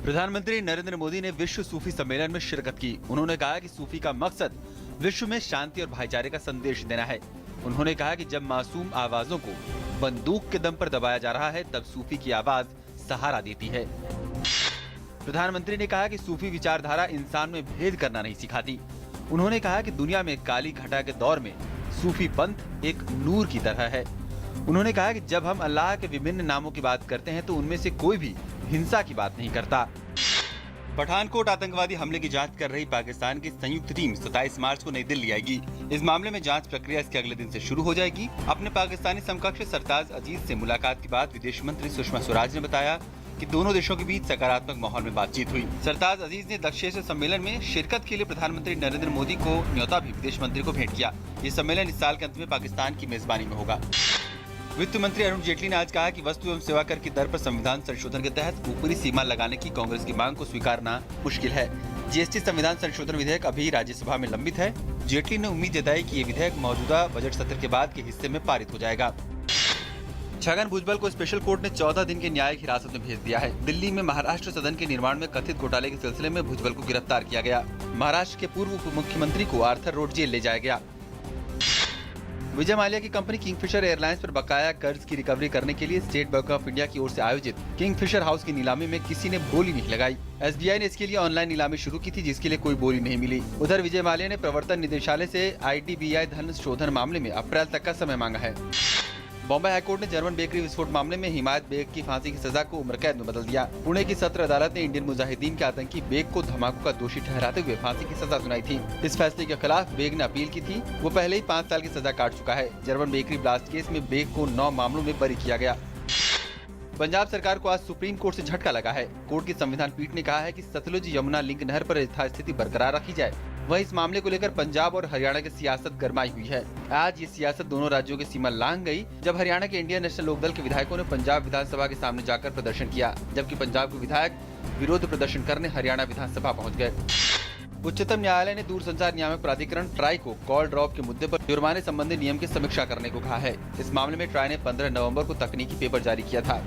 प्रधानमंत्री नरेंद्र मोदी ने विश्व सूफी सम्मेलन में शिरकत की। उन्होंने कहा कि सूफी का मकसद विश्व में शांति और भाईचारे का संदेश देना है। उन्होंने कहा कि जब मासूम आवाजों को बंदूक के दम पर दबाया जा रहा है, तब सूफी की आवाज सहारा देती है। प्रधानमंत्री ने कहा कि सूफी विचारधारा इंसान में भेद करना नहीं सिखाती। उन्होंने कहा कि दुनिया में काली घटा के दौर में सूफी पंथ एक नूर की तरह है। उन्होंने कहा कि जब हम अल्लाह के विभिन्न नामों की बात करते हैं तो उनमें से कोई भी हिंसा की बात नहीं करता। पठानकोट आतंकवादी हमले की जांच कर रही पाकिस्तान की संयुक्त टीम 27 मार्च को नई दिल्ली आएगी। इस मामले में जांच प्रक्रिया इसके अगले दिन से शुरू हो जाएगी। अपने पाकिस्तानी समकक्ष सरताज अजीज से मुलाकात के बाद विदेश मंत्री सुषमा स्वराज ने बताया कि दोनों देशों के बीच सकारात्मक माहौल में बातचीत हुई। सरताज अजीज ने दक्षिण एशिया सम्मेलन में शिरकत के लिए प्रधानमंत्री नरेंद्र मोदी को न्योता भी विदेश मंत्री को भेंट किया। ये सम्मेलन इस साल के अंत में पाकिस्तान की मेजबानी में होगा। वित्त मंत्री अरुण जेटली ने आज कहा कि वस्तु एवं सेवा कर की दर पर संविधान संशोधन के तहत ऊपरी सीमा लगाने की कांग्रेस की मांग को स्वीकारना मुश्किल है। जीएसटी संविधान संशोधन विधेयक अभी राज्यसभा में लंबित है। जेटली ने उम्मीद जताई कि ये विधेयक मौजूदा बजट सत्र के बाद के हिस्से में पारित हो जाएगा। छगन भुजबल को स्पेशल कोर्ट ने 14 दिन की न्यायिक हिरासत में भेज दिया है। दिल्ली में महाराष्ट्र सदन के निर्माण में कथित घोटाले के सिलसिले में भुजबल को गिरफ्तार किया गया। महाराष्ट्र के पूर्व उप मुख्यमंत्री को आर्थर रोड जेल ले जाया गया। विजय माल्या की कंपनी किंगफिशर एयरलाइंस पर बकाया कर्ज की रिकवरी करने के लिए स्टेट बैंक ऑफ इंडिया की ओर से आयोजित किंगफिशर हाउस की नीलामी में किसी ने बोली नहीं लगाई। एसबीआई ने इसके लिए ऑनलाइन नीलामी शुरू की थी, जिसके लिए कोई बोली नहीं मिली। उधर विजय माल्या ने प्रवर्तन निदेशालय से आईडीबीआई धन शोधन मामले में अप्रैल तक का समय मांगा है। बॉम्बे हाईकोर्ट ने जर्मन बेकरी विस्फोट मामले में हिमायत बेग की फांसी की सजा को उम्र कैद में बदल दिया। पुणे की सत्र अदालत ने इंडियन मुजाहिदीन के आतंकी बेग को धमाकों का दोषी ठहराते हुए फांसी की सजा सुनाई थी। इस फैसले के खिलाफ बेग ने अपील की थी। वो पहले ही 5 साल की सजा काट चुका है। जर्मन बेकरी ब्लास्ट केस में बेग को 9 मामलों में बरी किया गया। पंजाब सरकार को आज सुप्रीम कोर्ट से झटका लगा है। कोर्ट की संविधान पीठ ने कहा है कि सतलुज यमुना लिंक नहर पर यथास्थिति बरकरार रखी जाए। वहीं इस मामले को लेकर पंजाब और हरियाणा की सियासत गरमाई हुई है। आज ये सियासत दोनों राज्यों की सीमा लांघ गई, जब हरियाणा के इंडियन नेशनल लोकदल के विधायकों ने पंजाब विधानसभा के सामने जाकर प्रदर्शन किया, जबकि पंजाब के विधायक विरोध प्रदर्शन करने हरियाणा विधानसभा पहुँच गए। उच्चतम न्यायालय ने दूरसंचार नियामक प्राधिकरण ट्राई को कॉल ड्रॉप के मुद्दे पर जुर्माने संबंधी नियम की समीक्षा करने को कहा है। इस मामले में ट्राई ने 15 नवंबर को तकनीकी पेपर जारी किया था।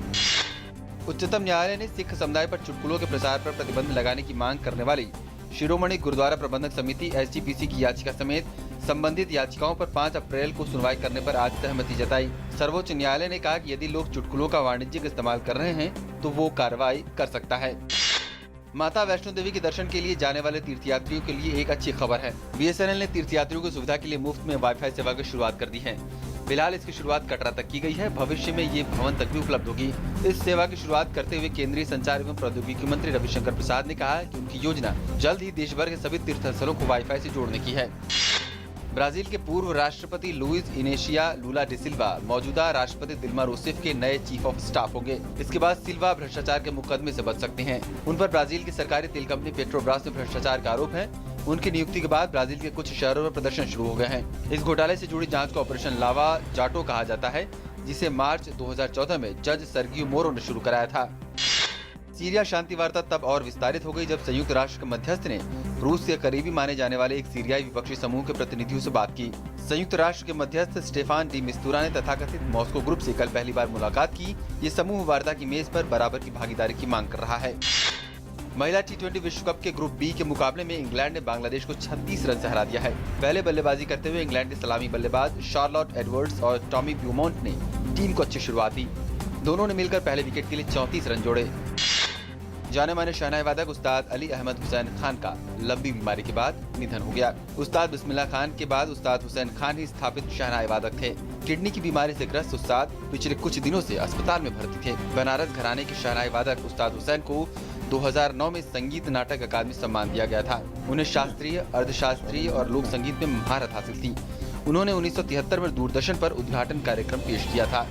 उच्चतम न्यायालय ने सिख समुदाय पर चुटकुलों के प्रसार पर प्रतिबंध लगाने की मांग करने वाली शिरोमणि गुरुद्वारा प्रबंधक समिति एसजीपीसी की याचिका समेत संबंधित याचिकाओं पर 5 अप्रैल को सुनवाई करने पर आज सहमति जताई। सर्वोच्च न्यायालय ने कहा कि यदि लोग चुटकुलों का वाणिज्यिक इस्तेमाल कर रहे हैं तो वो कार्रवाई कर सकता है। माता वैष्णो देवी के दर्शन के लिए जाने वाले तीर्थयात्रियों के लिए एक अच्छी खबर है। बीएसएनएल ने तीर्थयात्रियों की सुविधा के लिए मुफ्त में वाईफाई सेवा की शुरुआत कर दी है। फिलहाल इसकी शुरुआत कटरा तक की गई है। भविष्य में ये भवन तक भी उपलब्ध होगी। इस सेवा की शुरुआत करते हुए केंद्रीय संचार एवं प्रौद्योगिकी मंत्री रविशंकर प्रसाद ने कहा कि उनकी योजना जल्द ही देश भर के सभी तीर्थस्थलों को वाईफाई से जोड़ने की है। ब्राजील के पूर्व राष्ट्रपति लुइस इनेशिया लुला डे सिल्वा मौजूदा राष्ट्रपति दिल्मा रूसेफ के नए चीफ ऑफ स्टाफ होंगे। इसके बाद सिल्वा भ्रष्टाचार के मुकदमे से बच सकते हैं। उन पर ब्राजील की सरकारी तेल कंपनी पेट्रोब्रास में भ्रष्टाचार का आरोप है। उनकी नियुक्ति के बाद ब्राजील के कुछ शहरों में प्रदर्शन शुरू हो गए हैं। इस घोटाले से जुड़ी जांच को ऑपरेशन लावा जाटो कहा जाता है, जिसे मार्च 2014 में जज सर्गियो मोरो ने शुरू कराया था। सीरिया शांति वार्ता तब और विस्तारित हो गई जब संयुक्त राष्ट्र के मध्यस्थ ने रूस के करीबी माने जाने वाले एक सीरियाई विपक्षी समूह के प्रतिनिधियों से बात की। संयुक्त राष्ट्र के मध्यस्थ स्टेफान डी मिस्तुरा ने तथाकथित मॉस्को ग्रुप से कल पहली बार मुलाकात की। ये समूह वार्ता की मेज पर बराबर की भागीदारी की मांग कर रहा है। महिला टी20 विश्व कप के ग्रुप बी के मुकाबले में इंग्लैंड ने बांग्लादेश को 36 रन से हरा दिया है। पहले बल्लेबाजी करते हुए इंग्लैंड के सलामी बल्लेबाज शार्लोट एडवर्ड्स और टॉमी ब्यूमोंट ने टीम को अच्छी शुरुआत दी। दोनों ने मिलकर पहले विकेट के लिए 34 रन जोड़े। जाने माने शहनाई वादक उस्ताद अली अहमद हुसैन खान का लंबी बीमारी के बाद निधन हो गया। उस्ताद बिस्मिल्लाह खान के बाद उस्ताद हुसैन खान ही स्थापित शहनाई वादक थे। किडनी की बीमारी से ग्रस्त उस्ताद पिछले कुछ दिनों से अस्पताल में भर्ती थे। बनारस घराने के शहनाई वादक उस्ताद हुसैन को 2009 में संगीत नाटक अकादमी सम्मान दिया गया था। उन्हें शास्त्रीय, अर्धशास्त्रीय और लोक संगीत में महारत हासिल थी। उन्होंने 1973 में दूरदर्शन पर उद्घाटन कार्यक्रम पेश किया था।